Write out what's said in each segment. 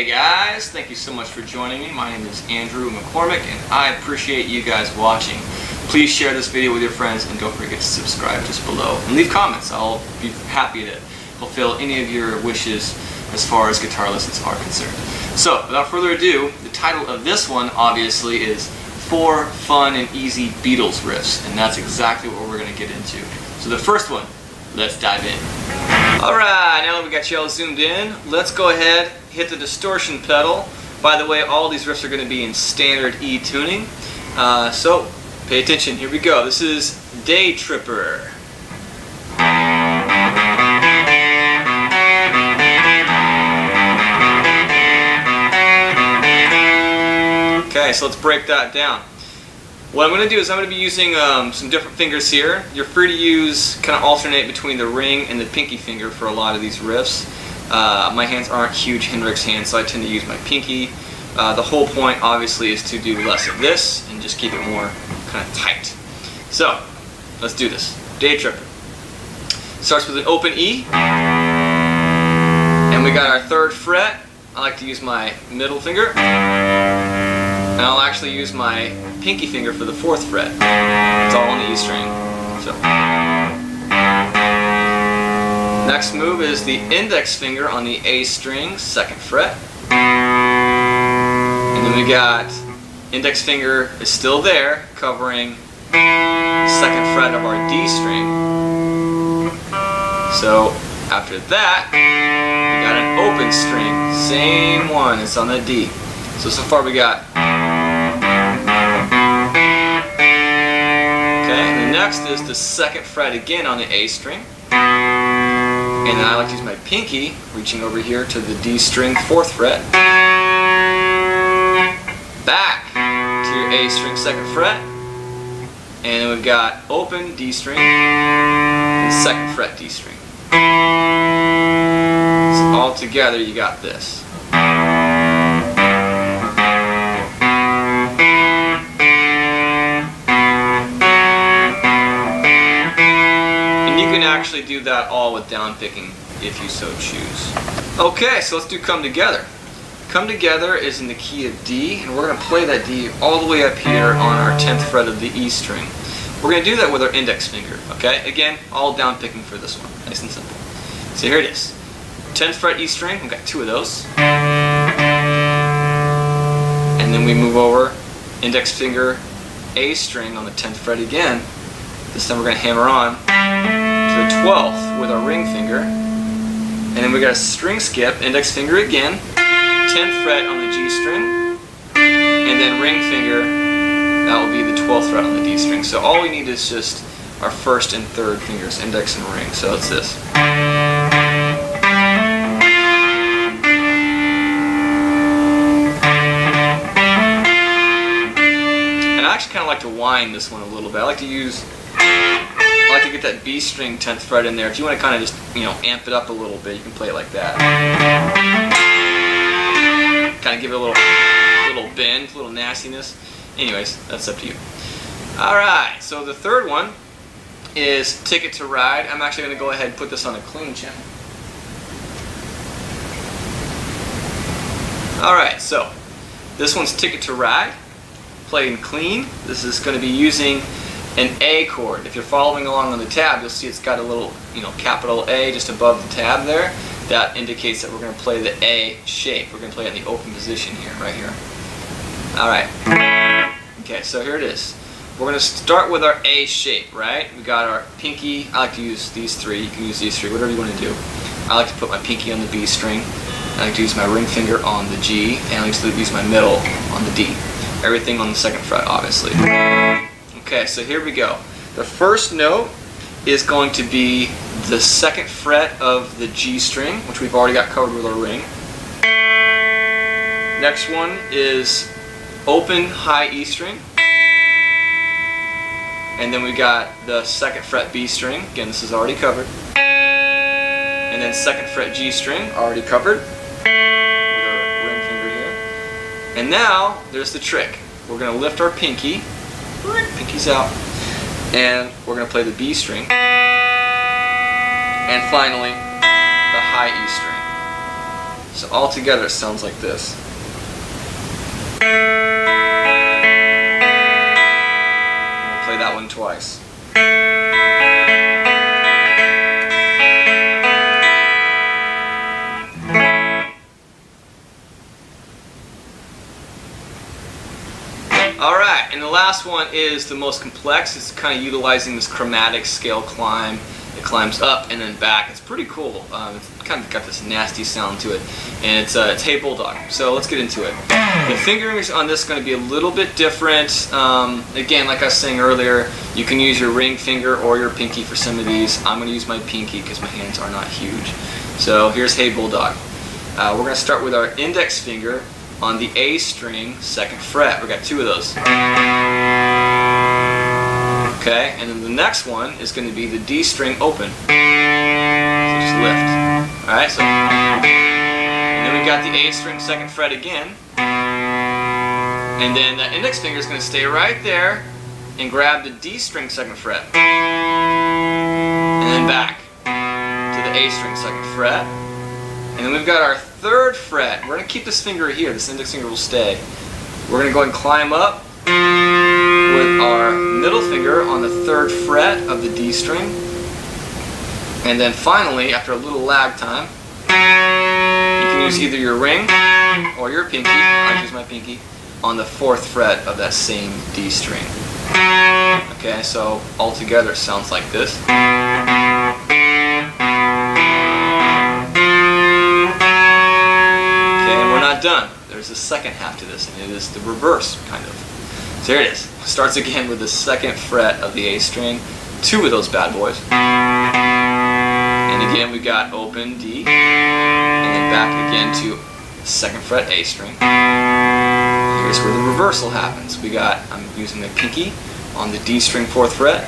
Hey guys, thank you so much for joining me. My name is Andrew McCormick and I appreciate you guys watching. Please share this video with your friends and don't forget to subscribe just below. And leave comments. I'll be happy to fulfill any of your wishes as far as guitar lessons are concerned. So, without further ado, the title of this one obviously is 4 Fun and Easy Beatles Riffs, and that's exactly what we're going to get into. So the first one, let's dive in. Alright, now that we got you all zoomed in, let's go ahead, hit the distortion pedal. By the way, all these riffs are going to be in standard E tuning, so pay attention, here we go. This is DayTripper. Okay, so let's break that down. What I'm going to do is I'm going to be using some different fingers here. You're free to use, kind of alternate between the ring and the pinky finger for a lot of these riffs. My hands aren't huge Hendrix hands, so I tend to use my pinky. The whole point obviously is to do less of this and just keep it more kind of tight. So, let's do this. DayTripper. Starts with an open E. And we got our 3rd fret. I like to use my middle finger. And I'll actually use my pinky finger for the 4th fret. It's all on the E string. So. Next move is the index finger on the A string, 2nd fret. And then we got index finger is still there, covering 2nd fret of our D string. So after that, we got an open string, same one, it's on the D. So far we got. Next is the 2nd fret again on the A string, and then I like to use my pinky reaching over here to the D string 4th fret, back to your A string 2nd fret, and then we've got open D string and 2nd fret D string. So all together you got this. Actually do that all with down picking if you so choose. Okay, so let's do Come Together. Come Together is in the key of D, and we're going to play that D all the way up here on our 10th fret of the E string. We're going to do that with our index finger, okay? Again, all down picking for this one, nice and simple. So here it is. 10th fret E string, we've got 2 of those. And then we move over, index finger A string on the 10th fret again. This time we're going to hammer on to the 12th with our ring finger, and then we got a string skip, index finger again, 10th fret on the G string, and then ring finger, that will be the 12th fret on the D string. So all we need is just our 1st and 3rd fingers, index and ring. So it's this. And I actually kind of like to wind this one a little bit. I like to get that B string 10th fret in there. If you want to kind of just, amp it up a little bit, you can play it like that. Kind of give it a little bend, a little nastiness. Anyways, that's up to you. Alright, so the 3rd one is Ticket to Ride. I'm actually going to go ahead and put this on a clean channel. Alright, so this one's Ticket to Ride, played in clean. This is going to be using an A chord. If you're following along on the tab, you'll see it's got a little, capital A just above the tab there. That indicates that we're going to play the A shape. We're going to play it in the open position here, right here. Alright. Okay, so here it is. We're going to start with our A shape, right? We got our pinky. I like to use these 3. You can use these 3, whatever you want to do. I like to put my pinky on the B string. I like to use my ring finger on the G, and I like to use my middle on the D. Everything on the 2nd fret, obviously. Okay, so here we go. The first note is going to be the 2nd fret of the G string, which we've already got covered with our ring. Next one is open high E string. And then we got the 2nd fret B string. Again, this is already covered. And then 2nd fret G string, already covered with our ring finger here. And now, there's the trick. We're going to lift our pinky. Pinky's out, and we're going to play the B string, and finally the high E string. So all together it sounds like this. We'll play that one twice. Alright, and the last one is the most complex. It's kind of utilizing this chromatic scale climb. It climbs up and then back. It's pretty cool. It's kind of got this nasty sound to it. And it's Hey Bulldog. So let's get into it. The fingerings on this is going to be a little bit different. Again, like I was saying earlier, you can use your ring finger or your pinky for some of these. I'm going to use my pinky because my hands are not huge. So here's Hey Bulldog. We're going to start with our index finger on the A string, 2nd fret. We got 2 of those. Okay, and then the next one is going to be the D string open. So just lift. Alright, so and then we got the A string, 2nd fret again. And then the index finger is going to stay right there and grab the D string, 2nd fret. And then back to the A string, 2nd fret. And then we've got our 3rd fret. We're going to keep this finger here. This index finger will stay. We're going to go ahead and climb up with our middle finger on the 3rd fret of the D string. And then finally, after a little lag time, you can use either your ring or your pinky. I use my pinky on the 4th fret of that same D string. Okay, so all together it sounds like this. Done. There's a second half to this, and it is the reverse, kind of. So here it is. Starts again with the 2nd fret of the A string, 2 of those bad boys. And again we got open D, and then back again to 2nd fret A string. Here's where the reversal happens. I'm using the pinky on the D string 4th fret.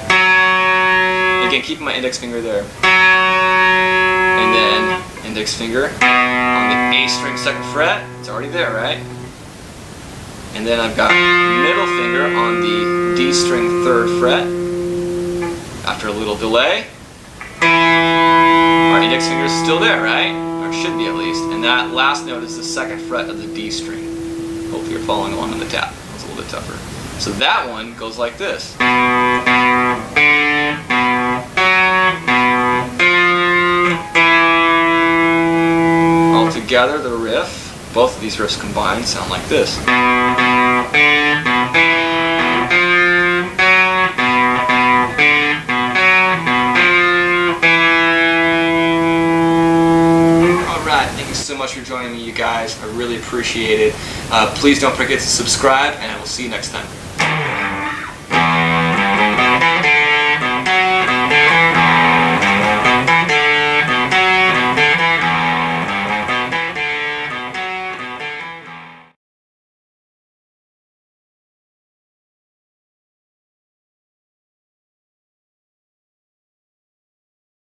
Again, keeping my index finger there. And then index finger on the A string 2nd fret. It's already there, right? And then I've got middle finger on the D string 3rd fret. After a little delay, our index finger is still there, right? Or it should be at least. And that last note is the 2nd fret of the D string. Hopefully you're following along on the tap. It's a little bit tougher. So that one goes like this. Together, the riff, both of these riffs combined sound like this. Alright, thank you so much for joining me, you guys. I really appreciate it. Please don't forget to subscribe, and I will see you next time.